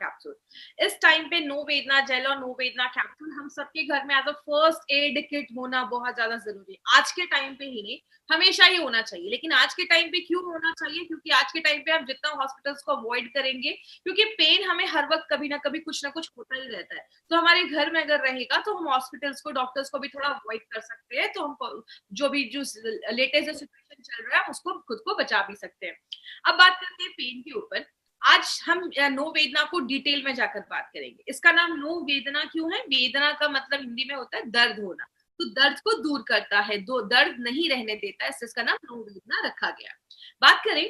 Capsule. इस time पे no वेदना जेल और नो वेदना कैप्सूल हम सबके घर में as a first aid kit होना बहुत ज्यादा जरूरी है। आज के टाइम पे ही नहीं, हमेशा ही होना चाहिए। लेकिन आज के टाइम पे क्यों होना चाहिए? क्योंकि आज के टाइम पे हम जितना हॉस्पिटल्स को अवॉइड करेंगे, क्योंकि पेन हमें हर वक्त कभी ना कभी कुछ ना कुछ होता ही रहता है, तो हमारे घर में अगर रहेगा तो हम हॉस्पिटल्स को, डॉक्टर्स को भी थोड़ा अवॉइड कर सकते हैं। तो हम जो लेटेस्ट सिचुएशन चल रहा है उसको खुद को बचा भी सकते हैं। अब बात करते हैं पेन के ऊपर। आज हम नो वेदना को डिटेल में जाकर बात करेंगे। इसका नाम नो वेदना क्यों है? वेदना का मतलब हिंदी में होता है दर्द होना, तो दर्द को दूर करता है, दर्द नहीं रहने देता है, इसका नाम नो वेदना रखा गया। बात करें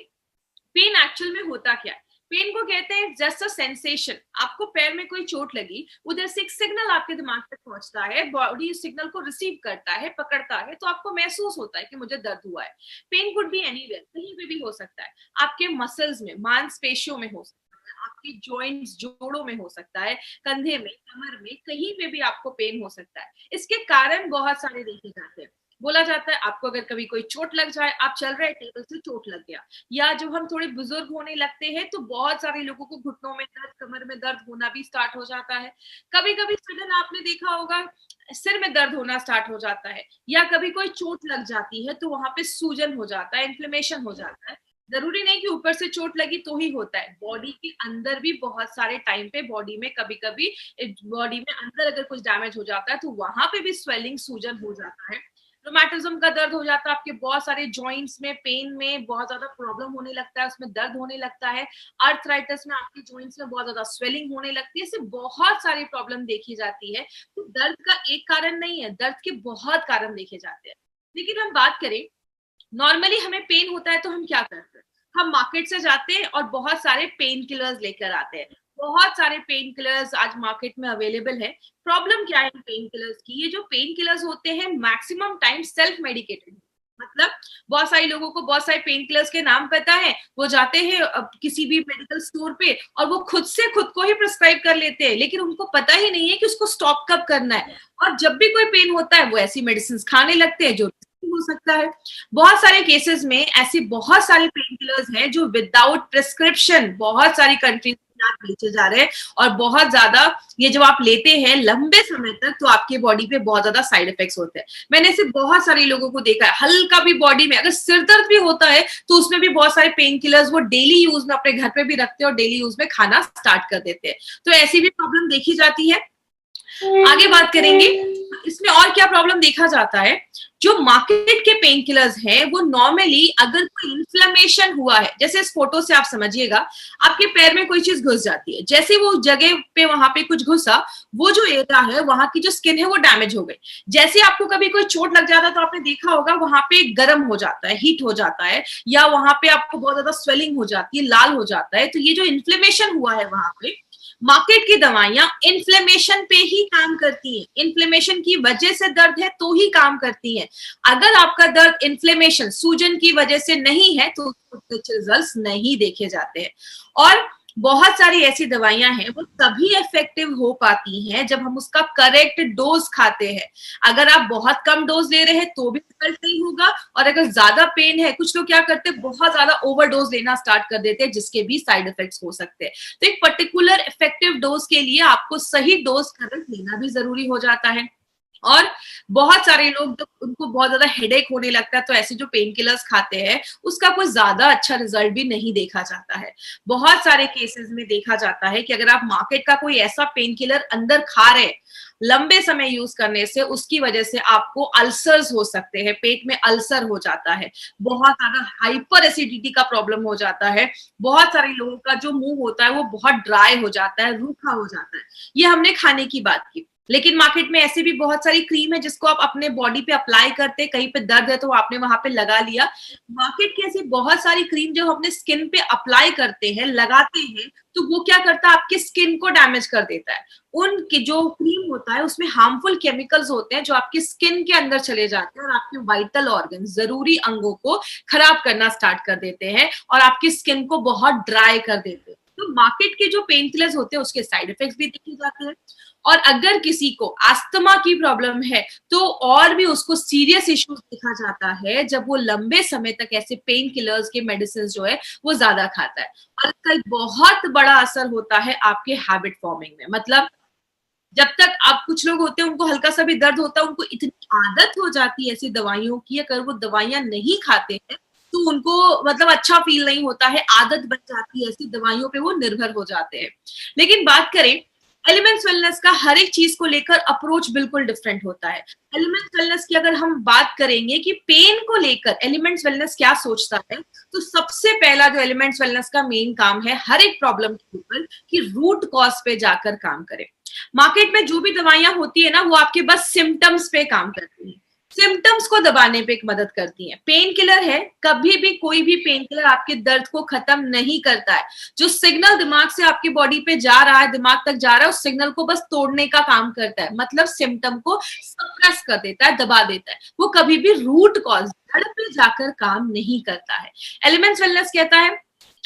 पेन एक्चुअल में होता क्या है। पेन को कहते हैं जस्ट अ सेंसेशन। आपको पैर में कोई चोट लगी, उधर से एक सिग्नल आपके दिमाग तक पहुंचता है, बॉडी इस सिग्नल को रिसीव करता है, पकड़ता है, तो आपको महसूस होता है कि मुझे दर्द हुआ है। पेन कुड बी एनीवेयर, कहीं पे भी हो सकता है। आपके मसल्स में, मांसपेशियों में हो सकता है, आपके जॉइंट्स, जोड़ों में हो सकता है, कंधे में, कमर में, कहीं पे भी आपको पेन हो सकता है। इसके कारण बहुत सारे देखे जाते हैं। बोला जाता है आपको अगर कभी कोई चोट लग जाए, आप चल रहे टेबल से चोट लग गया, या जब हम थोड़े बुजुर्ग होने लगते हैं तो बहुत सारे लोगों को घुटनों में दर्द, कमर में दर्द होना भी स्टार्ट हो जाता है। कभी कभी सडन आपने देखा होगा सिर में दर्द होना स्टार्ट हो जाता है, या कभी कोई चोट लग जाती है तो वहां पे सूजन हो जाता है, इन्फ्लेमेशन हो जाता है। जरूरी नहीं कि ऊपर से चोट लगी तो ही होता है, बॉडी के अंदर भी बहुत सारे टाइम पे बॉडी में कभी कभी बॉडी में अंदर अगर कुछ डैमेज हो जाता है तो वहां पे भी स्वेलिंग, सूजन हो जाता है। रोमैटिज्म का दर्द हो जाता है, आपके बहुत सारे जॉइंट्स में, पेन में बहुत ज्यादा प्रॉब्लम होने लगता है, उसमें दर्द होने लगता है। आर्थराइटिस में आपके जॉइंट्स में बहुत ज्यादा स्वेलिंग होने लगती है। इससे बहुत सारी प्रॉब्लम देखी जाती है। तो दर्द का एक कारण नहीं है, दर्द के बहुत कारण देखे जाते हैं। लेकिन हम बात करें नॉर्मली हमें पेन होता है तो हम क्या करते हैं? हम मार्केट से जाते हैं और बहुत सारे पेन किलर्स लेकर आते हैं। बहुत सारे पेन किलर्स आज मार्केट में अवेलेबल है। प्रॉब्लम क्या है इन पेन किलर्स की? ये जो पेन किलर्स होते हैं मैक्सिमम टाइम सेल्फ मेडिकेटेड, मतलब बहुत सारे लोगों को बहुत सारे पेन किलर्स के नाम पता है, वो जाते हैं किसी भी मेडिकल स्टोर पे और वो खुद से खुद को ही प्रिस्क्राइब कर लेते हैं, लेकिन उनको पता ही नहीं है कि उसको स्टॉप कब करना है। और जब भी कोई पेन होता है वो ऐसी मेडिसिन खाने लगते हैं जो हो सकता है। बहुत सारे केसेस में ऐसे बहुत सारे पेन किलर्स हैं जो विदाउट प्रिस्क्रिप्शन बहुत सारी कंट्रीज में बेचे जा रहे हैं, और बहुत ज्यादा ये जब आप लेते हैं लंबे समय तक तो आपके बॉडी पे बहुत ज्यादा साइड इफेक्ट्स होते हैं। मैंने ऐसे बहुत सारे लोगों को देखा है, हल्का भी बॉडी में अगर सिर दर्द भी होता है तो उसमें भी बहुत सारे पेन किलर्स वो डेली यूज में अपने घर पे भी रखते हैं और डेली यूज में खाना स्टार्ट कर देते हैं। तो ऐसी भी प्रॉब्लम देखी जाती है। आगे बात करेंगे इसमें और क्या प्रॉब्लम देखा जाता है। जो मार्केट के पेन किलर्स हैं वो नॉर्मली अगर कोई इन्फ्लेमेशन हुआ है, जैसे इस फोटो से आप समझिएगा, आपके पैर में कोई चीज घुस जाती है, जैसे वो जगह पे वहां पे कुछ घुसा, वो जो एरिया है वहां की जो स्किन है वो डैमेज हो गई। जैसे आपको कभी कोई चोट लग जाता है तो आपने देखा होगा वहां पे गर्म हो जाता है, हीट हो जाता है, या वहां पे आपको बहुत ज्यादा स्वेलिंग हो जाती है, लाल हो जाता है। तो ये जो इन्फ्लेमेशन हुआ है वहां पे, मार्केट की दवाइयां इन्फ्लेमेशन पे ही काम करती हैं, इन्फ्लेमेशन की वजह से दर्द है तो ही काम करती हैं। अगर आपका दर्द इन्फ्लेमेशन, सूजन की वजह से नहीं है तो कुछ रिजल्ट्स नहीं देखे जाते हैं। और बहुत सारी ऐसी दवाइयां हैं वो तभी इफेक्टिव हो पाती हैं जब हम उसका करेक्ट डोज खाते हैं। अगर आप बहुत कम डोज ले रहे हैं तो भी रिजल्ट नहीं होगा, और अगर ज्यादा पेन है, कुछ लोग क्या करते हैं बहुत ज्यादा ओवर डोज लेना स्टार्ट कर देते हैं जिसके भी साइड इफेक्ट्स हो सकते हैं। तो एक पर्टिकुलर इफेक्टिव डोज के लिए आपको सही डोज करेक्ट लेना भी जरूरी हो जाता है। और बहुत सारे लोग जब उनको बहुत ज्यादा हेडेक होने लगता है तो ऐसे जो पेन किलर्स खाते हैं उसका कोई ज्यादा अच्छा रिजल्ट भी नहीं देखा जाता है। बहुत सारे केसेस में देखा जाता है कि अगर आप मार्केट का कोई ऐसा पेन किलर अंदर खा रहे हैं, लंबे समय यूज करने से उसकी वजह से आपको अल्सर्स हो सकते हैं, पेट में अल्सर हो जाता है, बहुत ज्यादा हाइपर एसिडिटी का प्रॉब्लम हो जाता है। बहुत सारे लोगों का जो मुंह होता है वो बहुत ड्राई हो जाता है, रूखा हो जाता है। ये हमने खाने की बात की। लेकिन मार्केट में ऐसे भी बहुत सारी क्रीम है जिसको आप अपने बॉडी पे अप्लाई करते हैं, कहीं पे दर्द है तो आपने वहां पे लगा लिया। मार्केट की ऐसी बहुत सारी क्रीम जो अपने स्किन पे अप्लाई करते हैं, लगाते हैं, तो वो क्या करता है आपकी स्किन को डैमेज कर देता है। उनके जो क्रीम होता है उसमें हार्मफुल केमिकल्स होते हैं जो आपकी स्किन के अंदर चले जाते हैं और आपके वाइटल ऑर्गन, जरूरी अंगों को खराब करना स्टार्ट कर देते हैं और आपकी स्किन को बहुत ड्राई कर देते हैं। तो मार्केट के जो पेन किलर्स होते हैं उसके साइड इफेक्ट्स भी देखे जाते हैं। और अगर किसी को अस्थमा की प्रॉब्लम है तो और भी उसको सीरियस इश्यूज देखा जाता है जब वो लंबे समय तक ऐसे पेन किलर्स के मेडिसिन जो है वो ज्यादा खाता है। और इसका एक बहुत बड़ा असर होता है आपके हैबिट फॉर्मिंग में। मतलब जब तक आप, कुछ लोग होते हैं उनको हल्का सा भी दर्द होता है, उनको इतनी आदत हो जाती है ऐसी दवाइयों की, अगर वो दवाइयां नहीं खाते हैं तो उनको मतलब अच्छा फील नहीं होता है, आदत बन जाती है, ऐसी दवाइयों पे वो निर्भर हो जाते हैं। लेकिन बात करें एलिमेंट्स वेलनेस का, हर एक चीज को लेकर अप्रोच बिल्कुल डिफरेंट होता है। एलिमेंट्स वेलनेस की अगर हम बात करेंगे कि पेन को लेकर एलिमेंट्स वेलनेस क्या सोचता है, तो सबसे पहला जो एलिमेंट्स वेलनेस का मेन काम है हर एक प्रॉब्लम के ऊपर कि रूट कॉज पे जाकर काम करे। मार्केट में जो भी दवाइयां होती है ना वो आपके बस सिम्टम्स पे काम करती है, सिम्टम्स को दबाने पे एक मदद करती है। पेन किलर है, कभी भी कोई भी पेन किलर आपके दर्द को खत्म नहीं करता है। जो सिग्नल दिमाग से आपकी बॉडी पे जा रहा है, दिमाग तक जा रहा है, उस सिग्नल को बस तोड़ने का काम करता है, मतलब सिम्टम को सप्रेस कर देता है, दबा देता है। वो कभी भी रूट कॉज, जड़ पे जाकर काम नहीं करता है। एलिमेंट्स वेलनेस कहता है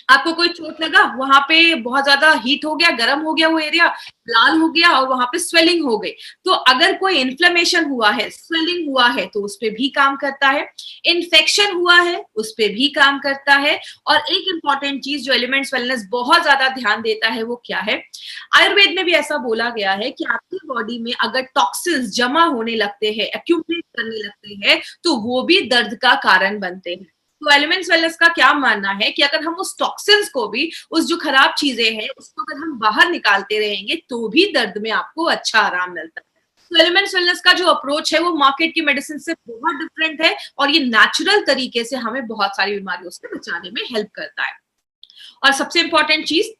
आपको कोई चोट लगा, वहां पे बहुत ज्यादा हीट हो गया, गर्म हो गया वो एरिया, लाल हो गया और वहां पे स्वेलिंग हो गई, तो अगर कोई इन्फ्लेमेशन हुआ है, स्वेलिंग हुआ है तो उस पे भी काम करता है। इन्फेक्शन हुआ है उस पे भी काम करता है। और एक इंपॉर्टेंट चीज जो एलिमेंट्स वेलनेस बहुत ज्यादा ध्यान देता है वो क्या है, आयुर्वेद में भी ऐसा बोला गया है कि आपकी बॉडी में अगर टॉक्सिन्स जमा होने लगते हैं, एक्यूमुलेट करने लगते हैं, तो वो भी दर्द का कारण बनते हैं। तो एलिमेंट्स वेलनेस का क्या मानना है कि अगर हम उस टॉक्सिन्स को भी, उस जो खराब चीजें हैं उसको अगर हम बाहर निकालते रहेंगे तो भी दर्द में आपको अच्छा आराम मिलता है। तो एलिमेंट्स वेलनेस का जो अप्रोच है वो मार्केट की मेडिसिन से बहुत डिफरेंट है और ये नेचुरल तरीके से हमें बहुत सारी बीमारियों से बचाने में हेल्प करता है। और सबसे इंपॉर्टेंट चीज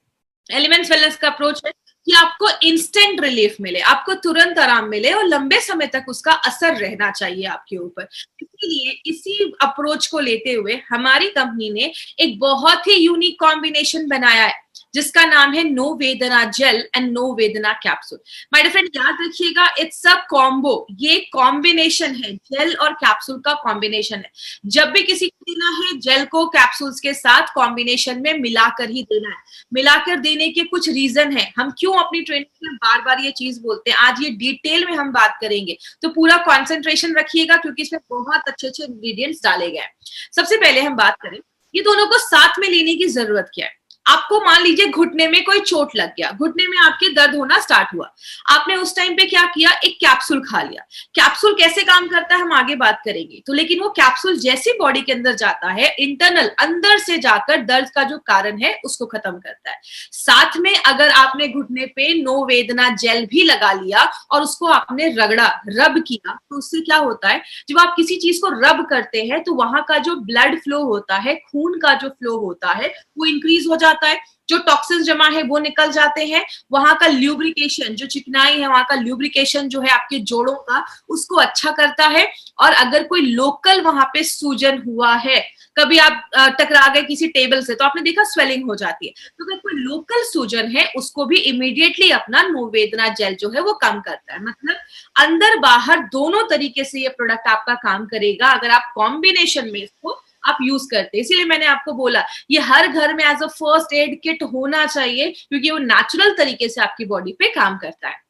एलिमेंट्स वेलनेस का अप्रोच है कि आपको इंस्टेंट रिलीफ मिले, आपको तुरंत आराम मिले और लंबे समय तक उसका असर रहना चाहिए आपके ऊपर। इसीलिए इसी अप्रोच को लेते हुए हमारी कंपनी ने एक बहुत ही यूनिक कॉम्बिनेशन बनाया है जिसका नाम है नो वेदना जेल एंड नो वेदना कैप्सूल। माय डियर फ्रेंड याद रखिएगा, इट्स अ कॉम्बो, ये कॉम्बिनेशन है, जेल और कैप्सूल का कॉम्बिनेशन है। जब भी किसी को देना है जेल को कैप्सूल्स के साथ कॉम्बिनेशन में मिलाकर ही देना है। मिलाकर देने के कुछ रीजन है, हम क्यों अपनी ट्रेनिंग में बार बार ये चीज बोलते हैं, आज ये डिटेल में हम बात करेंगे, तो पूरा कॉन्सेंट्रेशन रखिएगा क्योंकि इसमें बहुत अच्छे अच्छे इंग्रेडिएंट्स डाले गए हैं। सबसे पहले हम बात करें ये दोनों को साथ में लेने की जरूरत क्या है। आपको मान लीजिए घुटने में कोई चोट लग गया, घुटने में आपके दर्द होना स्टार्ट हुआ, आपने उस टाइम पे क्या किया, एक कैप्सूल खा लिया। कैप्सूल कैसे काम करता है हम आगे बात करेंगे, तो लेकिन वो कैप्सूल जैसी बॉडी के अंदर जाता है, इंटरनल अंदर से जाकर दर्द का जो कारण है उसको खत्म करता है। साथ में अगर आपने घुटने पे नो वेदना जेल भी लगा लिया और उसको आपने रगड़ा, रब किया, तो उससे क्या होता है, जब आप किसी चीज को रब करते हैं तो वहां का जो ब्लड फ्लो होता है, खून का जो फ्लो होता है वो इंक्रीज हो जाता है, जो टॉक्सिन्स जमा है वो निकल जाते हैं, वहां का ल्यूब्रिकेशन, जो चिकनाई है वहां का ल्यूब्रिकेशन जो है आपके जोड़ों का, उसको अच्छा करता है। और अगर कोई लोकल वहां पे सूजन हुआ है, कभी आप टकरा गए किसी टेबल से तो आपने देखा स्वेलिंग हो जाती है, तो अगर कोई लोकल सूजन है उसको भी इमीडिएटली अपना नो वेदना जेल जो है वो कम करता है। मतलब अंदर बाहर दोनों तरीके से ये प्रोडक्ट आपका काम करेगा अगर आप कॉम्बिनेशन में इसको आप यूज करते हैं। इसीलिए मैंने आपको बोला ये हर घर में as a first aid kit होना चाहिए क्योंकि वो नेचुरल तरीके से आपकी बॉडी पे काम करता है।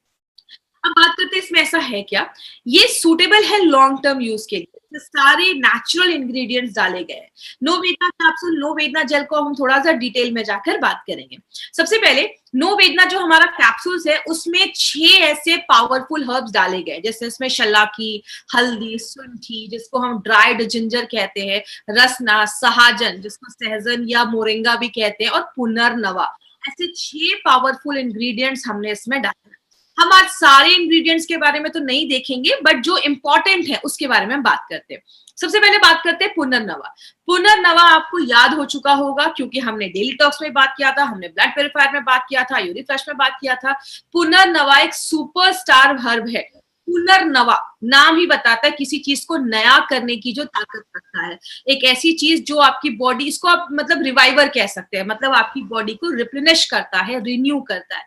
अब बात करते हैं इसमें ऐसा है क्या, ये सूटेबल है लॉन्ग टर्म यूज के लिए, तो सारे नेचुरल इंग्रेडिएंट्स डाले गए हैं। नो वेदना कैप्सूल, नो वेदना जेल को हम थोड़ा सा डिटेल में जाकर बात करेंगे। सबसे पहले नो वेदना जो हमारा कैप्सूल्स है उसमें 6 ऐसे पावरफुल हर्ब्स डाले गए, जैसे इसमें शल्लाकी, हल्दी, सुंठी जिसको हम ड्राइड जिंजर कहते हैं, रसना, सहाजन जिसको सहजन या मोरिंगा भी कहते हैं, और पुनर्नवा, ऐसे 6 पावरफुल इंग्रेडिएंट्स हमने इसमें डाले। हम आज सारे इंग्रेडिएंट्स के बारे में तो नहीं देखेंगे बट जो इंपॉर्टेंट है उसके बारे में हम बात करते हैं। सबसे पहले बात करते हैं पुनर्नवा। पुनर्नवा आपको याद हो चुका होगा क्योंकि हमने डेली टॉक्स में बात किया था, हमने ब्लड प्योरीफायर में बात किया था, यूरिक फ्लश में बात किया था। पुनर्नवा एक सुपरस्टार हर्ब है। पुनर्नवा नाम ही बताता है किसी चीज को नया करने की जो ताकत रखता है, एक ऐसी चीज जो आपकी बॉडी, इसको आप मतलब रिवाइवर कह सकते हैं, मतलब आपकी बॉडी को रिप्लेनिश करता है, रिन्यू करता है।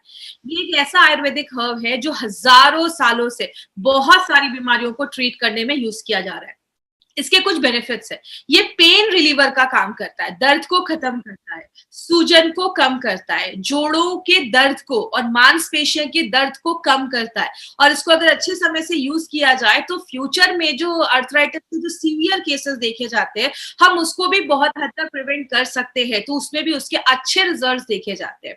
ये एक ऐसा आयुर्वेदिक हर्ब है जो हजारों सालों से बहुत सारी बीमारियों को ट्रीट करने में यूज किया जा रहा है। इसके कुछ बेनिफिट्स है। ये पेन रिलीवर का काम करता है, दर्द को खत्म करता है, सूजन को कम करता है, जोड़ों के दर्द को और मांसपेशियों के दर्द को कम करता है। और इसको अगर अच्छे समय से यूज किया जाए तो फ्यूचर में जो अर्थराइटिस के जो सीवियर केसेस देखे जाते हैं, हम उसको भी बहुत हद तक प्रिवेंट कर सकते हैं, तो उसमें भी उसके अच्छे रिजल्ट्स देखे जाते हैं।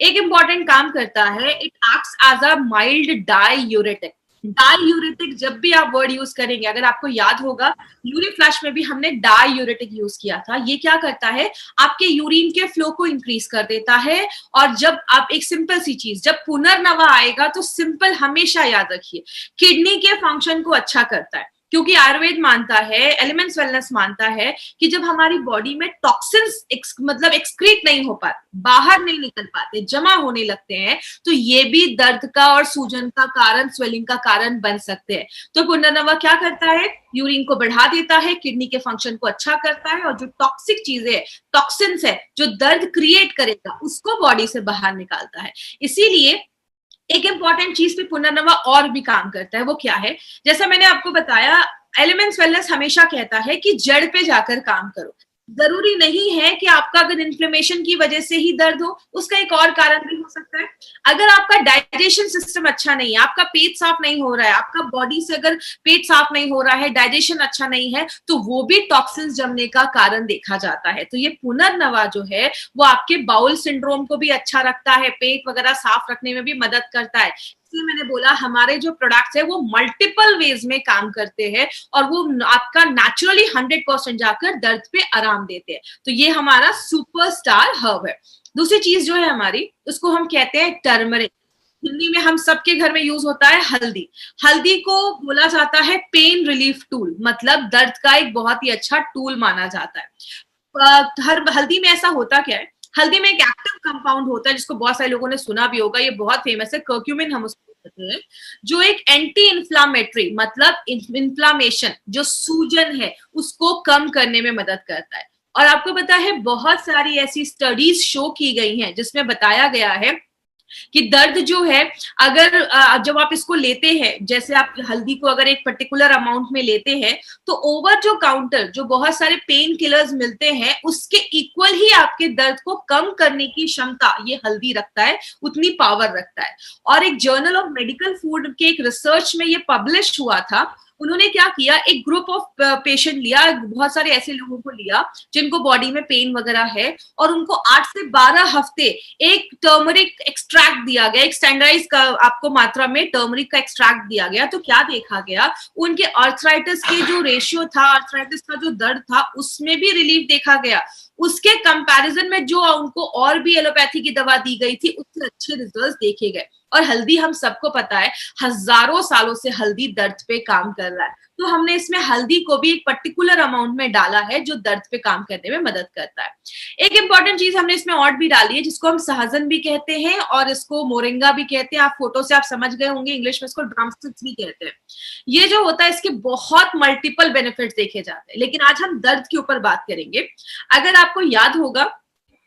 एक इंपॉर्टेंट काम करता है, it acts as a mild diuretic. Diuretic जब भी आप वर्ड यूज करेंगे, अगर आपको याद होगा यूरिन फ्लश में भी हमने डायूरेटिक यूज किया था। ये क्या करता है, आपके यूरिन के फ्लो को इंक्रीज कर देता है। और जब आप एक सिंपल सी चीज, जब पुनर्नवा आएगा तो सिंपल हमेशा याद रखिए, किडनी के फंक्शन को अच्छा करता है, क्योंकि आयुर्वेद मानता है, एलिमेंट्स वेलनेस मानता है कि जब हमारी बॉडी में टॉक्सिन्स मतलब एक्सक्रीट नहीं हो पाते, बाहर नहीं निकल पाते, जमा होने लगते हैं, तो ये भी दर्द का और सूजन का कारण, स्वेलिंग का कारण बन सकते हैं। तो पुनर्नवा क्या करता है, यूरिन को बढ़ा देता है, किडनी के फंक्शन को अच्छा करता है, और जो टॉक्सिक चीजें, टॉक्सिन्स है जो दर्द क्रिएट करेगा, उसको बॉडी से बाहर निकालता है। इसीलिए एक इंपॉर्टेंट चीज पे पुनर्नवा और भी काम करता है, वो क्या है, जैसा मैंने आपको बताया, एलिमेंट्स वेलनेस हमेशा कहता है कि जड़ पे जाकर काम करो। जरूरी नहीं है कि आपका अगर इन्फ्लेमेशन की वजह से ही दर्द हो, उसका एक और कारण भी हो सकता है। अगर आपका डाइजेशन सिस्टम अच्छा नहीं है, आपका पेट साफ नहीं हो रहा है, आपका बॉडी से अगर पेट साफ नहीं हो रहा है, डाइजेशन अच्छा नहीं है, तो वो भी टॉक्सिन्स जमने का कारण देखा जाता है। तो ये पुनर्नवा जो है वो आपके बाउल सिंड्रोम को भी अच्छा रखता है, पेट वगैरह साफ रखने में भी मदद करता है। इसलिए मैंने बोला हमारे जो प्रोडक्ट्स है वो मल्टीपल वेज में काम करते हैं, और वो आपका नेचुरली 100% जाकर दर्द पे आराम देते हैं। तो ये हमारा सुपरस्टार हर्ब है। दूसरी चीज जो है हमारी, उसको हम कहते हैं टर्मरिक। हिंदी में हम सबके घर में यूज होता है हल्दी। हल्दी को बोला जाता है पेन रिलीफ टूल, मतलब दर्द का एक बहुत ही अच्छा टूल माना जाता है। हर हल्दी में ऐसा होता क्या है, हल्दी में एक एक्टिव कंपाउंड होता है जिसको बहुत सारे लोगों ने सुना भी होगा, ये बहुत फेमस है, कर्क्यूमिन हम उसको कहते हैं, जो एक एंटी इन्फ्लामेटरी, मतलब इन्फ्लामेशन, जो सूजन है उसको कम करने में मदद करता है। और आपको पता है बहुत सारी ऐसी स्टडीज शो की गई हैं जिसमें बताया गया है कि दर्द जो है, अगर जब आप इसको लेते हैं, जैसे आप हल्दी को अगर एक पर्टिकुलर अमाउंट में लेते हैं, तो ओवर जो काउंटर जो बहुत सारे पेन किलर्स मिलते हैं, उसके इक्वल ही आपके दर्द को कम करने की क्षमता ये हल्दी रखता है, उतनी पावर रखता है। और एक जर्नल ऑफ मेडिकल फूड के एक रिसर्च में ये पब्लिश हुआ था। उन्होंने क्या किया, एक ग्रुप ऑफ पेशेंट लिया, बहुत सारे ऐसे लोगों को लिया जिनको बॉडी में पेन वगैरह है, और उनको 8 से 12 हफ्ते एक टर्मरिक एक्सट्रैक्ट दिया गया, एक स्टैंडर्डाइज का आपको मात्रा में टर्मरिक का एक्सट्रैक्ट दिया गया। तो क्या देखा गया, उनके आर्थराइटिस के जो रेशियो था, आर्थराइटिस का जो दर्द था, उसमें भी रिलीफ देखा गया। उसके कंपैरिजन में जो उनको और भी एलोपैथी की दवा दी गई थी, उससे अच्छे रिजल्ट्स देखे गए। और हल्दी हम सबको पता है, हजारों सालों से हल्दी दर्द पे काम कर रहा है, तो हमने इसमें हल्दी को भी एक पर्टिकुलर अमाउंट में डाला है जो दर्द पे काम करने में मदद करता है। एक इंपॉर्टेंट चीज हमने इसमें और भी डाली है, जिसको हम सहजन भी कहते हैं और इसको मोरिंगा भी कहते हैं। आप फोटो से आप समझ गए होंगे, इंग्लिश में इसको ड्रमस्टिक्स भी कहते हैं। ये जो होता है, इसके बहुत मल्टीपल बेनिफिट्स देखे जाते हैं, लेकिन आज हम दर्द के ऊपर बात करेंगे। अगर आपको याद होगा,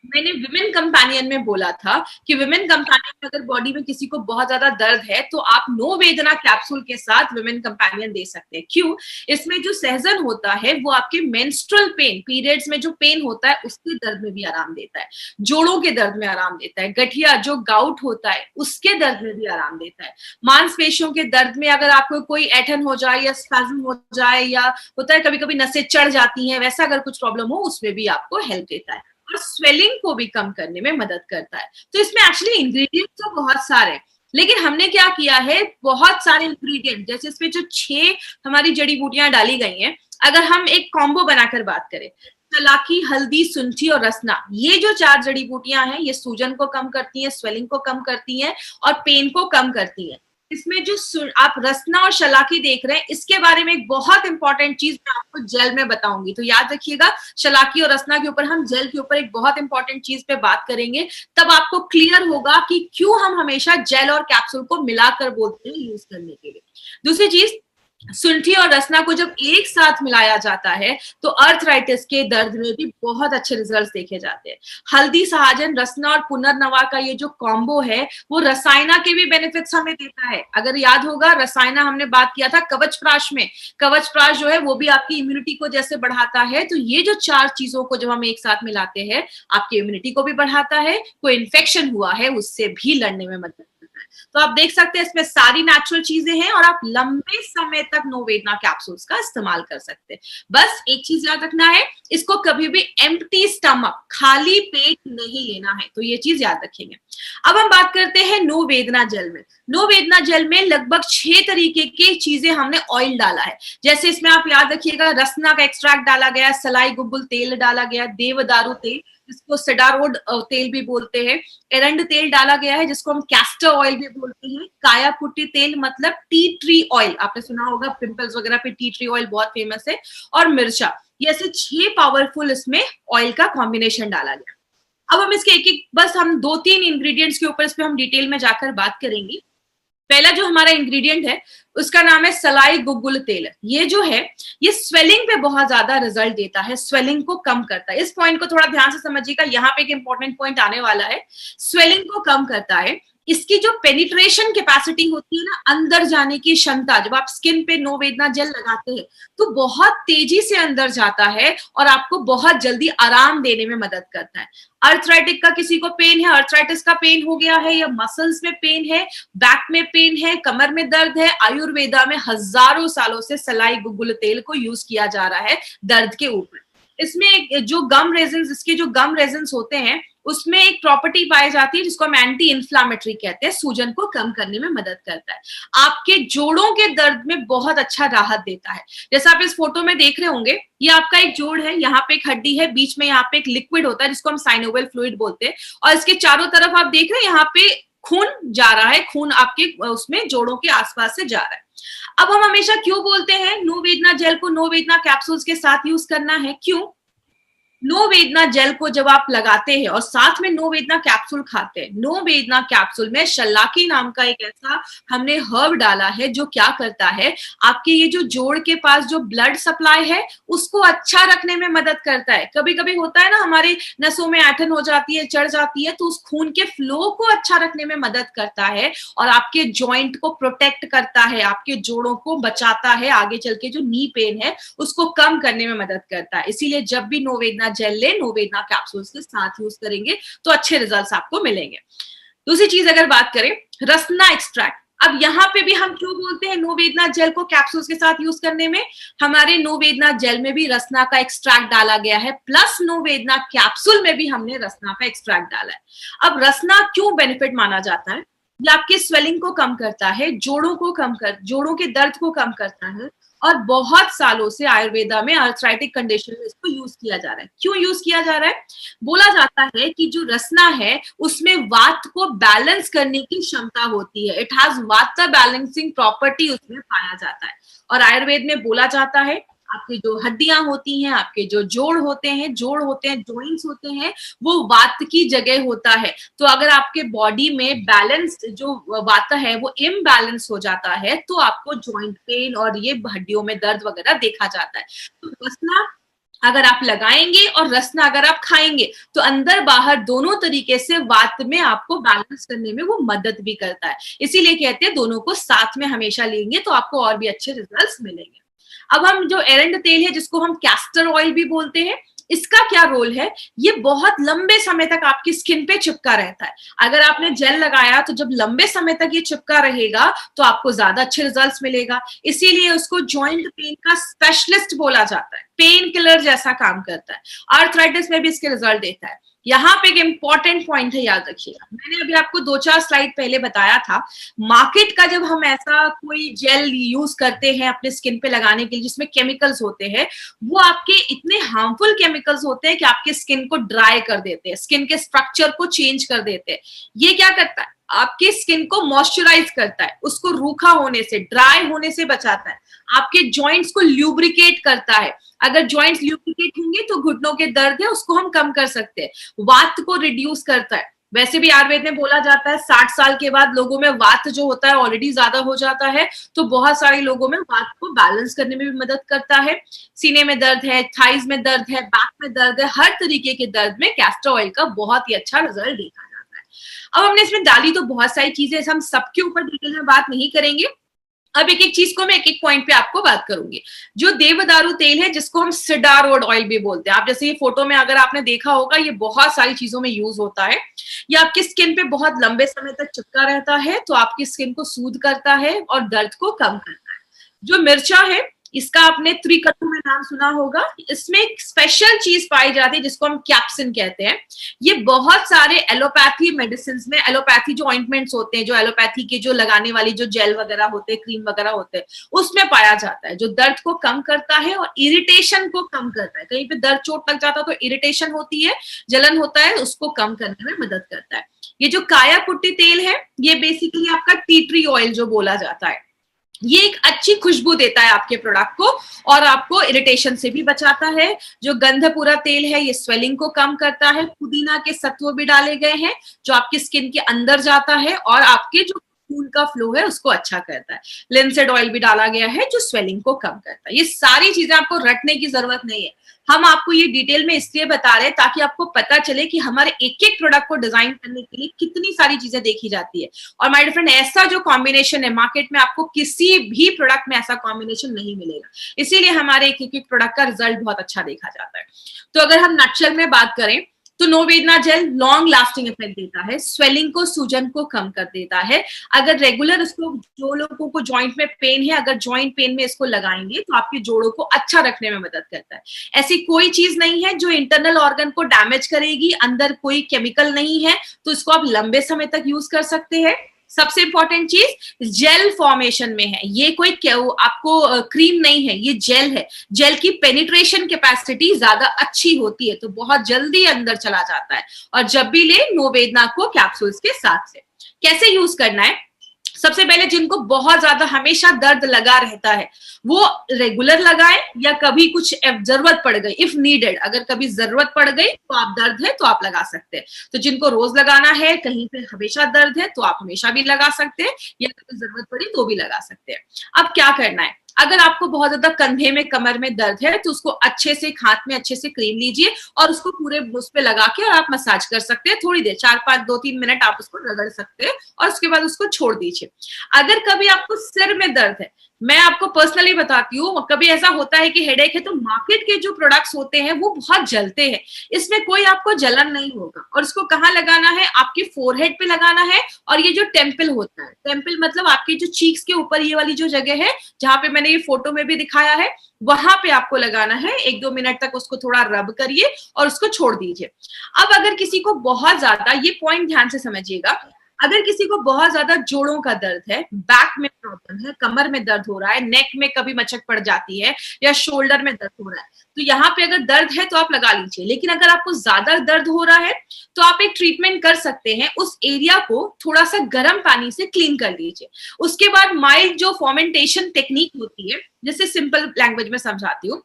मैंने विमेन कंपेनियन में बोला था कि विमेन कंपेनियन में अगर बॉडी में किसी को बहुत ज्यादा दर्द है, तो आप नो वेदना कैप्सूल के साथ विमेन कंपेनियन दे सकते हैं। क्यों? इसमें जो सहजन होता है वो आपके मेंस्ट्रुअल पेन, पीरियड्स में जो पेन होता है उसके दर्द में भी आराम देता है, जोड़ों के दर्द में आराम देता है, गठिया जो गाउट होता है उसके दर्द में भी आराम देता है, मांसपेशियों के दर्द में अगर आपको कोई ऐठन हो जाए या स्पैज्म हो जाए, या होता है कभी कभी नसें चढ़ जाती हैं, वैसा अगर कुछ प्रॉब्लम हो, उसमें भी आपको हेल्प देता है, और स्वेलिंग को भी कम करने में मदद करता है। तो इसमें एक्चुअली इंग्रेडिएंट्स तो बहुत सारे हैं, लेकिन हमने क्या किया है, बहुत सारे इंग्रेडिएंट, जैसे इसमें जो 6 हमारी जड़ी बूटियां डाली गई हैं, अगर हम एक कॉम्बो बनाकर बात करें, चलाकी, हल्दी, सुंठी और रसना, ये जो 4 जड़ी बूटियां हैं, ये सूजन को कम करती हैं, स्वेलिंग को कम करती हैं और पेन को कम करती हैं। इसमें जो आप रसना और शलाकी देख रहे हैं, इसके बारे में एक बहुत इंपॉर्टेंट चीज मैं आपको जेल में बताऊंगी, तो याद रखिएगा, शलाकी और रसना के ऊपर हम जेल के ऊपर एक बहुत इंपॉर्टेंट चीज पे बात करेंगे, तब आपको क्लियर होगा कि क्यों हम हमेशा जेल और कैप्सूल को मिलाकर बोलते हैं यूज करने के लिए। दूसरी चीज, शुंठी और रसना को जब एक साथ मिलाया जाता है तो अर्थराइटिस के दर्द में भी बहुत अच्छे रिजल्ट्स देखे जाते हैं। हल्दी सहाजन रसना और पुनर्नवा का ये जो कॉम्बो है वो रसायना के भी बेनिफिट्स हमें देता है। अगर याद होगा रसायना हमने बात किया था कवच प्राश में, कवच प्राश जो है वो भी आपकी इम्यूनिटी को जैसे बढ़ाता है, तो ये जो चार चीजों को जब हम एक साथ मिलाते हैं आपकी इम्यूनिटी को भी बढ़ाता है, कोई इन्फेक्शन हुआ है उससे भी लड़ने में मदद करता है। तो आप देख सकते हैं इसमें सारी नेचुरल चीजें हैं और आप लंबे समय तक नोवेदना कैप्सूल्स का इस्तेमाल कर सकते हैं। बस एक चीज याद रखना है, इसको कभी भी एम्प्टी स्टमक खाली पेट नहीं लेना है, तो ये चीज याद रखेंगे। अब हम बात करते हैं नो वेदना जेल में। नो वेदना जेल में लगभग 6 तरीके की चीजें हमने ऑयल डाला है। जैसे इसमें आप याद रखिएगा रसना का एक्सट्रैक्ट डाला गया, सलाई गुगुल तेल डाला गया, देवदारू तेल जिसको सेडारोड तेल भी बोलते हैं, एरंड तेल डाला गया है जिसको हम कैस्टर ऑयल भी बोलते हैं, काया पुट्टी तेल मतलब टी ट्री ऑयल, आपने सुना होगा पिंपल्स वगैरह पे टी ट्री ऑयल बहुत फेमस है, और मिर्चा। ये ऐसे 6 पावरफुल इसमें ऑयल का कॉम्बिनेशन डाला गया। अब हम इसके एक एक बस हम 2-3 इंग्रेडिएंट्स के ऊपर इसमें हम डिटेल में जाकर बात करेंगे। पहला जो हमारा इंग्रेडिएंट है उसका नाम है सलाई गुगुल तेल। ये जो है ये स्वेलिंग पे बहुत ज्यादा रिजल्ट देता है, स्वेलिंग को कम करता है। इस पॉइंट को थोड़ा ध्यान से समझिएगा, यहाँ पे एक इंपॉर्टेंट पॉइंट आने वाला है। स्वेलिंग को कम करता है, इसकी जो पेनिट्रेशन कैपेसिटी होती है ना, अंदर जाने की क्षमता, जब आप स्किन पे नो वेदना जेल लगाते हैं तो बहुत तेजी से अंदर जाता है और आपको बहुत जल्दी आराम देने में मदद करता है। अर्थराइटिक का किसी को पेन है, अर्थराइटिस का पेन हो गया है या मसल्स में पेन है, बैक में पेन है, कमर में दर्द है, आयुर्वेदा में हजारों सालों से सलाई गुगुल तेल को यूज किया जा रहा है दर्द के ऊपर। इसमें जो गम रेजिन्स, इसके जो गम रेजिन्स होते हैं उसमें एक प्रॉपर्टी पाई जाती है जिसको हम एंटी इन्फ्लामेटरी कहते हैं, सूजन को कम करने में मदद करता है, आपके जोड़ों के दर्द में बहुत अच्छा राहत देता है। जैसा आप इस फोटो में देख रहे होंगे, ये आपका एक जोड़ है, यहाँ पे एक हड्डी है, बीच में यहाँ पे एक लिक्विड होता है जिसको हम साइनोवियल फ्लूइड बोलते हैं, और इसके चारों तरफ आप देख रहे हैं यहाँ पे खून जा रहा है, खून आपके उसमें जोड़ों के आसपास से जा रहा है। अब हम हमेशा क्यों बोलते हैं नो वेदना जेल को नो वेदना कैप्सूल्स के साथ यूज करना है, क्यों? नो वेदना जेल को जब आप लगाते हैं और साथ में नो वेदना कैप्सूल खाते हैं, नो वेदना कैप्सूल में शल्लाकी नाम का एक ऐसा हमने हर्ब डाला है जो क्या करता है, आपके ये जो जोड़ के पास जो ब्लड सप्लाई है उसको अच्छा रखने में मदद करता है। कभी कभी होता है ना हमारे नसों में ऐंठन हो जाती है, चढ़ जाती है, तो उस खून के फ्लो को अच्छा रखने में मदद करता है और आपके जॉइंट को प्रोटेक्ट करता है, आपके जोड़ों को बचाता है, आगे चल के जो नी पेन है उसको कम करने में मदद करता है। इसीलिए जब भी नो वेदना जेल ले, नो वेदना कैप्सूल्स के साथ यूज करेंगे तो अच्छे रिजल्ट्स आपको मिलेंगे। दूसरी चीज अगर बात करें रसना एक्सट्रैक्ट, अब यहाँ पे भी हम क्यों बोलते हैं नो वेदना जेल को कैप्सूल्स के साथ यूज करने में, हमारे नो वेदना जेल में भी रसना का एक्सट्रैक्ट डाला गया है, प्लस नो वेदना कैप्सूल में भी हमने रसना का एक्सट्रैक्ट डाला है। अब रसना क्यों बेनिफिट माना जाता है, ये आपके स्वेलिंग को कम करता है, जोड़ों के दर्द को कम करता है, और बहुत सालों से आयुर्वेदा में आर्थराइटिक कंडीशन में इसको यूज किया जा रहा है। क्यों यूज किया जा रहा है? बोला जाता है कि जो रसना है उसमें वात को बैलेंस करने की क्षमता होती है, इट हैज वाता बैलेंसिंग प्रॉपर्टी उसमें पाया जाता है। और आयुर्वेद में बोला जाता है आपकी जो हड्डियां होती हैं, आपके जो जोड़ होते हैं, जॉइंट्स होते हैं, वो वात की जगह होता है। तो अगर आपके बॉडी में बैलेंस जो वात है वो इम्बैलेंस हो जाता है तो आपको जॉइंट पेन और ये हड्डियों में दर्द वगैरह देखा जाता है। तो रसना अगर आप लगाएंगे और रसना अगर आप खाएंगे तो अंदर बाहर दोनों तरीके से वात में आपको बैलेंस करने में वो मदद भी करता है। इसीलिए कहते हैं दोनों को साथ में हमेशा लेंगे तो आपको और भी अच्छे रिजल्ट्स मिलेंगे। अब हम जो एरंड तेल है जिसको हम कैस्टर ऑयल भी बोलते हैं, इसका क्या रोल है, ये बहुत लंबे समय तक आपकी स्किन पे चिपका रहता है। अगर आपने जेल लगाया तो जब लंबे समय तक ये चिपका रहेगा तो आपको ज्यादा अच्छे रिजल्ट्स मिलेगा। इसीलिए उसको जॉइंट पेन का स्पेशलिस्ट बोला जाता है, पेन किलर जैसा काम करता है। आर्थराइटिस में भी इसके रिजल्ट देता है। यहाँ पे एक इंपॉर्टेंट पॉइंट है, याद रखिएगा, मैंने अभी आपको 2-4 स्लाइड पहले बताया था, मार्केट का जब हम ऐसा कोई जेल यूज करते हैं अपने स्किन पे लगाने के लिए जिसमें केमिकल्स होते हैं, वो आपके इतने हार्मफुल केमिकल्स होते हैं कि आपके स्किन को ड्राई कर देते हैं, स्किन के स्ट्रक्चर को चेंज कर देते हैं। ये क्या करता है, आपके स्किन को मॉइस्चराइज करता है, उसको रूखा होने से, ड्राई होने से बचाता है, आपके जॉइंट्स को ल्यूब्रिकेट करता है। अगर जॉइंट्स ल्यूब्रिकेट होंगे तो घुटनों के दर्द है उसको हम कम कर सकते हैं, वात को रिड्यूस करता है। वैसे भी आयुर्वेद में बोला जाता है 60 साल के बाद लोगों में वात जो होता है ऑलरेडी ज्यादा हो जाता है, तो बहुत सारे लोगों में वात को बैलेंस करने में भी मदद करता है। सीने में दर्द है, थाइज में दर्द है, बैक में दर्द है, हर तरीके के दर्द में कैस्टर ऑयल का बहुत ही अच्छा रिजल्ट देखा जाता है। अब हमने इसमें डाली तो बहुत सारी चीजें, हम सबके ऊपर डिटेल में बात नहीं करेंगे। अब एक एक चीज को मैं एक एक पॉइंट पे आपको बात करूंगी। जो देवदारू तेल है, जिसको हम सिडारोड ऑयल भी बोलते हैं, आप जैसे ये फोटो में अगर आपने देखा होगा, ये बहुत सारी चीजों में यूज होता है। ये आपकी स्किन पे बहुत लंबे समय तक चिपका रहता है, तो आपकी स्किन को सूद करता है और दर्द को कम करता है। जो मिर्चा है, इसका आपने त्रिकटु में नाम सुना होगा। इसमें एक स्पेशल चीज पाई जाती है जिसको हम कैप्सिन कहते हैं। ये बहुत सारे एलोपैथी मेडिसिन में, एलोपैथी जो ऑइंटमेंट्स होते हैं, जो एलोपैथी के जो लगाने वाली जो जेल वगैरह होते हैं, क्रीम वगैरह होते हैं, उसमें पाया जाता है, जो दर्द को कम करता है और इरिटेशन को कम करता है। कहीं पे दर्द चोट लग जाता है तो इरिटेशन होती है, जलन होता है, उसको कम करने में मदद करता है। ये जो काया कुट्टी तेल है, ये बेसिकली आपका टी ट्री ऑयल जो बोला जाता है, ये एक अच्छी खुशबू देता है आपके प्रोडक्ट को और आपको इरिटेशन से भी बचाता है। जो गंधपूरा तेल है, ये स्वेलिंग को कम करता है। पुदीना के सत्व भी डाले गए हैं जो आपकी स्किन के अंदर जाता है और आपके जो खून का फ्लो है उसको अच्छा करता है। लिंसेड ऑयल भी डाला गया है जो स्वेलिंग को कम करता है। ये सारी चीजें आपको रटने की जरूरत नहीं है, हम आपको ये डिटेल में इसलिए बता रहे हैं ताकि आपको पता चले कि हमारे एक एक प्रोडक्ट को डिजाइन करने के लिए कितनी सारी चीजें देखी जाती है। और माय डियर फ्रेंड, ऐसा जो कॉम्बिनेशन है मार्केट में, आपको किसी भी प्रोडक्ट में ऐसा कॉम्बिनेशन नहीं मिलेगा, इसीलिए हमारे एक एक प्रोडक्ट का रिजल्ट बहुत अच्छा देखा जाता है। तो अगर हम नटशेल में बात करें तो नोवेदना जेल लॉन्ग लास्टिंग इफेक्ट देता है, स्वेलिंग को, सूजन को कम कर देता है। अगर रेगुलर इसको, जो लोगों को जॉइंट में पेन है, अगर जॉइंट पेन में इसको लगाएंगे तो आपके जोड़ों को अच्छा रखने में मदद करता है। ऐसी कोई चीज नहीं है जो इंटरनल ऑर्गन को डैमेज करेगी, अंदर कोई केमिकल नहीं है, तो इसको आप लंबे समय तक यूज कर सकते हैं। सबसे इंपॉर्टेंट चीज जेल फॉर्मेशन में है, ये कोई आपको क्रीम नहीं है, ये जेल है। जेल की पेनिट्रेशन कैपेसिटी ज्यादा अच्छी होती है, तो बहुत जल्दी अंदर चला जाता है। और जब भी ले नोवेदना को कैप्सूल्स के साथ से। कैसे यूज करना है? सबसे पहले जिनको बहुत ज्यादा हमेशा दर्द लगा रहता है वो रेगुलर लगाएं, या कभी कुछ जरूरत पड़ गई, इफ नीडेड, अगर कभी जरूरत पड़ गई तो आप दर्द है तो आप लगा सकते हैं। तो जिनको रोज लगाना है, कहीं पे हमेशा दर्द है तो आप हमेशा भी लगा सकते हैं, या कभी जरूरत पड़ी तो भी लगा सकते हैं। अब क्या करना है? अगर आपको बहुत ज्यादा कंधे में, कमर में दर्द है तो उसको अच्छे से हाथ में अच्छे से क्रीम लीजिए और उसको पूरे उस पे लगा के और आप मसाज कर सकते हैं थोड़ी देर, 4-5, 2-3 मिनट आप उसको रगड़ सकते हैं और उसके बाद उसको छोड़ दीजिए। अगर कभी आपको सिर में दर्द है, मैं आपको पर्सनली बताती हूँ, कभी ऐसा होता है कि हेडेक है, तो मार्केट के जो प्रोडक्ट्स होते हैं वो बहुत जलते हैं, इसमें कोई आपको जलन नहीं होगा। और इसको कहाँ लगाना है? आपके फोरहेड पे लगाना है। और ये जो टेम्पल होता है, टेम्पल मतलब आपके जो चीक्स के ऊपर ये वाली जो जगह है, जहां पे मैंने ये फोटो में भी दिखाया है, वहां पे आपको लगाना है। 1-2 मिनट तक उसको थोड़ा रब करिए और उसको छोड़ दीजिए। अब अगर किसी को बहुत ज्यादा, ये पॉइंट ध्यान से समझिएगा, अगर किसी को बहुत ज्यादा जोड़ों का दर्द है, बैक में प्रॉब्लम है, कमर में दर्द हो रहा है, नेक में कभी मचक पड़ जाती है, या शोल्डर में दर्द हो रहा है, तो यहाँ पे अगर दर्द है तो आप लगा लीजिए। लेकिन अगर आपको ज्यादा दर्द हो रहा है तो आप एक ट्रीटमेंट कर सकते हैं, उस एरिया को थोड़ा सा गर्म पानी से क्लीन कर लीजिए। उसके बाद माइल्ड जो फॉर्मेंटेशन टेक्निक होती है, जैसे सिंपल लैंग्वेज में समझाती हूँ,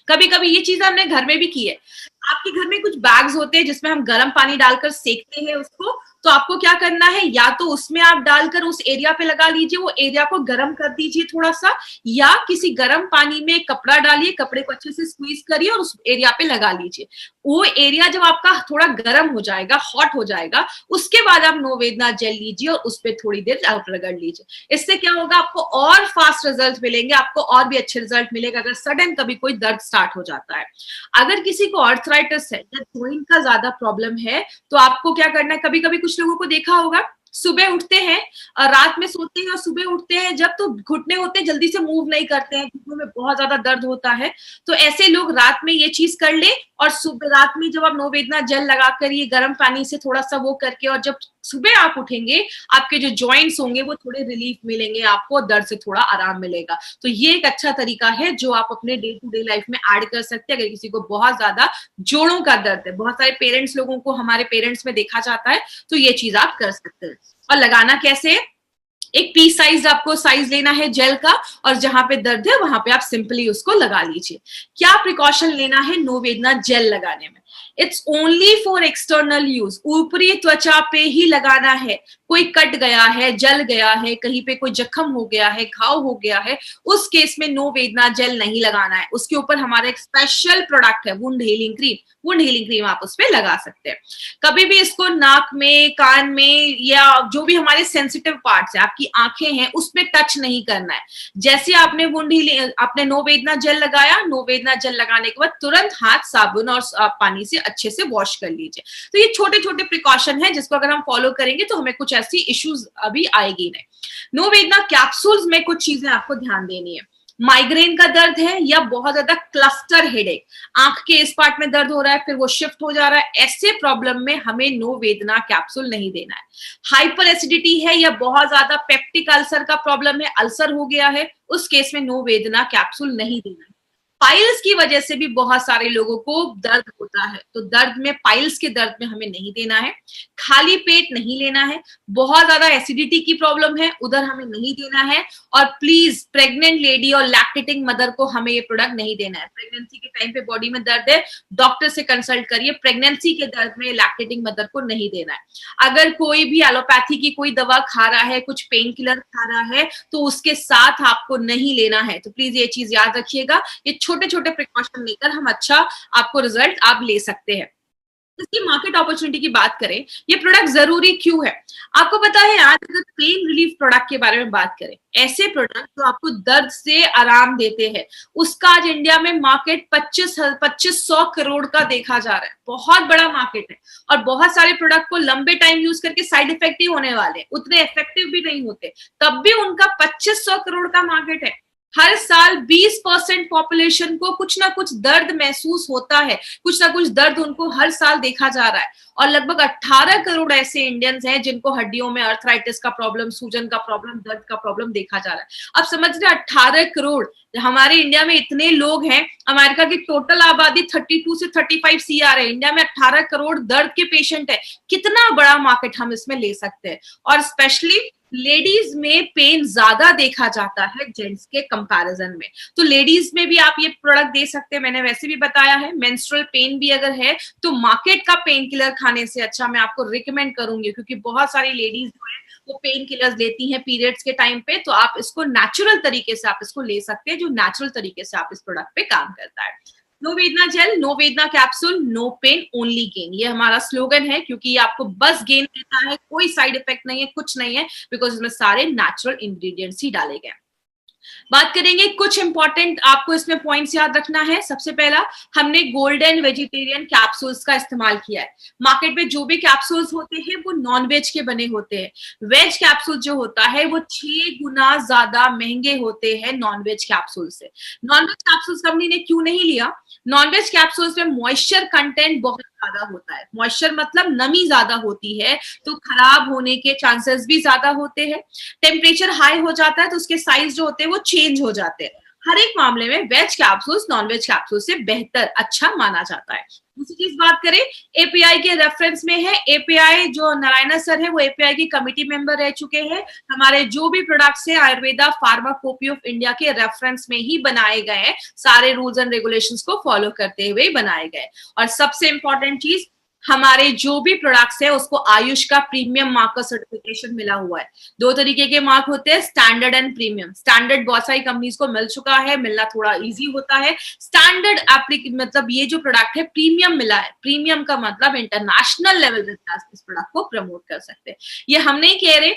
कभी कभी ये चीज हमने घर में भी की है। आपके घर में कुछ बैग्स होते हैं जिसमें हम गर्म पानी डालकर सेकते हैं उसको, तो आपको क्या करना है, या तो उसमें आप डालकर उस एरिया पे लगा लीजिए, वो एरिया को गर्म कर दीजिए थोड़ा सा, या किसी गर्म पानी में कपड़ा डालिए, कपड़े को अच्छे से स्क्वीज करिए और उस एरिया पे लगा लीजिए। वो एरिया जब आपका थोड़ा गर्म हो जाएगा, हॉट हो जाएगा, उसके बाद आप नोवेदना जेल लीजिए और उस पर थोड़ी देर आप रगड़ लीजिए। इससे क्या होगा, आपको और फास्ट रिजल्ट मिलेंगे, आपको और भी अच्छे रिजल्ट मिलेगा अगर सडन कभी कोई दर्द स्टार्ट हो जाता है। अगर किसी को आर्थराइटिस है या जॉइंट का ज्यादा प्रॉब्लम है तो आपको क्या करना है, कभी कभी कुछ लोगों को देखा होगा, सुबह उठते हैं, रात में सोते हैं और सुबह उठते हैं जब, तो घुटने होते हैं, जल्दी से मूव नहीं करते हैं, घुटनों में बहुत ज्यादा दर्द होता है। तो ऐसे लोग रात में ये चीज कर ले और सुबह रात में जब आप नोवेदना जेल लगाकर ये गर्म पानी से थोड़ा सा वो करके, और जब सुबह आप उठेंगे आपके जो जॉइंट्स होंगे वो थोड़े रिलीफ मिलेंगे, आपको दर्द से थोड़ा आराम मिलेगा। तो ये एक अच्छा तरीका है जो आप अपने डे टू डे लाइफ में ऐड कर सकते हैं। अगर किसी को बहुत ज्यादा जोड़ों का दर्द है, बहुत सारे पेरेंट्स लोगों को, हमारे पेरेंट्स में देखा जाता है, तो ये चीज आप कर सकते हैं। और लगाना कैसे? एक पी साइज आपको साइज लेना है जेल का, और जहां पे दर्द है वहां पे आप सिंपली उसको लगा लीजिए। क्या प्रिकॉशन लेना है नोवेदना जेल लगाने में? It's only for external use, ऊपरी त्वचा पे ही लगाना है। कोई कट गया है, जल गया है, कहीं पे कोई जख्म हो गया है, घाव हो गया है, उस केस में नो वेदना जेल नहीं लगाना है। उसके ऊपर हमारा एक स्पेशल प्रोडक्ट है wound healing cream, wound healing cream आप उस पर लगा सकते हैं। कभी भी इसको नाक में, कान में या जो भी हमारे सेंसिटिव पार्ट्स है, आपकी आंखें हैं, उसमें टच नहीं करना है। जैसे आपने वुंड हीलिंग, आपने नो वेदना जेल लगाया, नो वेदना जेल लगाने के बाद तुरंत हाथ साबुन और पानी से अच्छे से वॉश कर लीजिए। तो ये छोटे छोटे प्रिकॉशन है जिसको अगर हम फॉलो करेंगे तो हमें कुछ ऐसी इश्यूज अभी आएगी नहीं। नो वेदना कैप्सूल्स में कुछ चीजें आपको ध्यान देनी है। माइग्रेन का दर्द है या बहुत ज्यादा क्लस्टर हेडेक, आंख के इस पार्ट में दर्द हो रहा है फिर वो शिफ्ट हो जा रहा है, ऐसे प्रॉब्लम में हमें नो वेदना कैप्सूल नहीं देना है। हाइपर एसिडिटी है या बहुत ज्यादा पेप्टिक अल्सर का प्रॉब्लम है, अल्सर हो गया है, उस केस में नो वेदना कैप्सूल नहीं देना है। पाइल्स की वजह से भी बहुत सारे लोगों को दर्द होता है, तो दर्द में, पाइल्स के दर्द में हमें नहीं देना है। खाली पेट नहीं लेना है। बहुत ज्यादा एसिडिटी की प्रॉब्लम है, उधर हमें नहीं देना है। और प्लीज प्रेग्नेंट लेडी और लैक्टेटिंग मदर को हमें ये प्रोडक्ट नहीं देना है। प्रेगनेंसी के टाइम पे बॉडी में दर्द है, डॉक्टर से कंसल्ट करिए। प्रेगनेंसी के दर्द में लैक्टेटिंग मदर को नहीं देना है। अगर कोई भी एलोपैथी की कोई दवा खा रहा है, कुछ पेन किलर खा रहा है, तो उसके साथ आपको नहीं लेना है। तो प्लीज ये चीज याद रखिएगा। ये छोटे छोटे प्रिकॉशन लेकर हम अच्छा आपको रिजल्ट आप ले सकते हैं। इसकी मार्केट अपॉर्चुनिटी की बात करें, ये प्रोडक्ट जरूरी क्यों है? आपको पता है, आज अगर पेन रिलीफ प्रोडक्ट के बारे में बात करें, ऐसे प्रोडक्ट जो आपको दर्द से आराम देते हैं, उसका आज इंडिया में मार्केट 2500 करोड़ का देखा जा रहा है। बहुत बड़ा मार्केट है। और बहुत सारे प्रोडक्ट को लंबे टाइम यूज करके साइड इफेक्ट ही होने वाले हैं, उतने इफेक्टिव भी नहीं होते, तब भी उनका 2500 करोड़ का मार्केट है। हर साल 20% पॉपुलेशन को कुछ ना कुछ दर्द महसूस होता है, कुछ ना कुछ दर्द उनको हर साल देखा जा रहा है। और लगभग 18 करोड़ ऐसे इंडियंस हैं जिनको हड्डियों में अर्थराइटिस का प्रॉब्लम, सूजन का प्रॉब्लम, दर्द का प्रॉब्लम देखा जा रहा है। अब समझ रहे, 18 करोड़ हमारे इंडिया में इतने लोग हैं। अमेरिका की टोटल आबादी 32 से 35 CR है, इंडिया में 18 करोड़ दर्द के पेशेंट है। कितना बड़ा मार्केट हम इसमें ले सकते हैं। और स्पेशली लेडीज में पेन ज्यादा देखा जाता है जेंट्स के कंपैरिजन में, तो लेडीज में भी आप ये प्रोडक्ट दे सकते हैं। मैंने वैसे भी बताया है, मेंस्ट्रुअल पेन भी अगर है तो मार्केट का पेन किलर खाने से अच्छा मैं आपको रिकमेंड करूंगी, क्योंकि बहुत सारी लेडीज जो है वो पेन किलर्स लेती हैं पीरियड्स के टाइम पे। तो आप इसको नेचुरल तरीके से आप इसको ले सकते हैं, जो नेचुरल तरीके से आप इस प्रोडक्ट पे काम करता है। नो वेदना जेल, नो वेदना capsule, no pain only gain, ये हमारा स्लोगन है, क्योंकि ये आपको बस गेन देता है, कोई साइड इफेक्ट नहीं है, कुछ नहीं है, बिकॉज इसमें सारे नेचुरल इंग्रेडिएंट्स ही डाले गए। बात करेंगे कुछ इंपॉर्टेंट, आपको इसमें पॉइंट्स याद रखना है। सबसे पहला, हमने गोल्डन वेजिटेरियन कैप्सूल्स का इस्तेमाल किया है। मार्केट में जो भी कैप्सूल्स होते हैं वो नॉन वेज के बने होते हैं। वेज कैप्सूल जो होता है वो 6 गुना ज्यादा महंगे होते हैं नॉन वेज कैप्सूल से। नॉन वेज कैप्सूल्स कंपनी ने क्यों नहीं लिया? नॉन वेज कैप्सूल्स में मॉइस्चर कंटेंट बहुत ज्यादा होता है। मॉइस्चर मतलब नमी ज्यादा होती है, तो खराब होने के चांसेस भी ज्यादा होते हैं। टेम्परेचर हाई हो जाता है तो उसके साइज जो होते हैं वो चेंज हो जाते हैं। हर एक मामले में veg capsules non veg capsule से बेहतर, अच्छा माना जाता है। दूसरी चीज बात करें, एपीआई के रेफरेंस में है। एपीआई जो नारायणा सर है वो एपीआई की कमिटी मेंबर रह चुके हैं। हमारे जो भी प्रोडक्ट्स है आयुर्वेदा फार्माकोपी ऑफ इंडिया के रेफरेंस में ही बनाए गए हैं, सारे रूल्स एंड रेगुलेशंस को फॉलो करते हुए बनाए गए। और सबसे इंपॉर्टेंट चीज, हमारे जो भी प्रोडक्ट्स है उसको आयुष का प्रीमियम मार्क का सर्टिफिकेशन मिला हुआ है। 2 तरीके के मार्क होते हैं, स्टैंडर्ड एंड प्रीमियम। स्टैंडर्ड बहुत सारी कंपनीज को मिल चुका है, मिलना थोड़ा इजी होता है। स्टैंडर्ड मतलब ये जो प्रोडक्ट है प्रीमियम मिला है। प्रीमियम का मतलब इंटरनेशनल लेवल पे इस प्रोडक्ट को प्रमोट कर सकते हैं। ये हम नहीं कह रहे,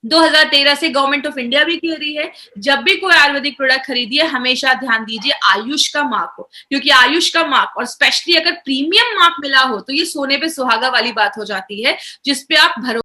2013 से गवर्नमेंट ऑफ इंडिया भी कह रही है, जब भी कोई आयुर्वेदिक प्रोडक्ट खरीदिए हमेशा ध्यान दीजिए आयुष का मार्क हो, क्योंकि आयुष का मार्क और स्पेशली अगर प्रीमियम मार्क मिला हो तो ये सोने पे सुहागा वाली बात हो जाती है, जिसपे आप भरोसा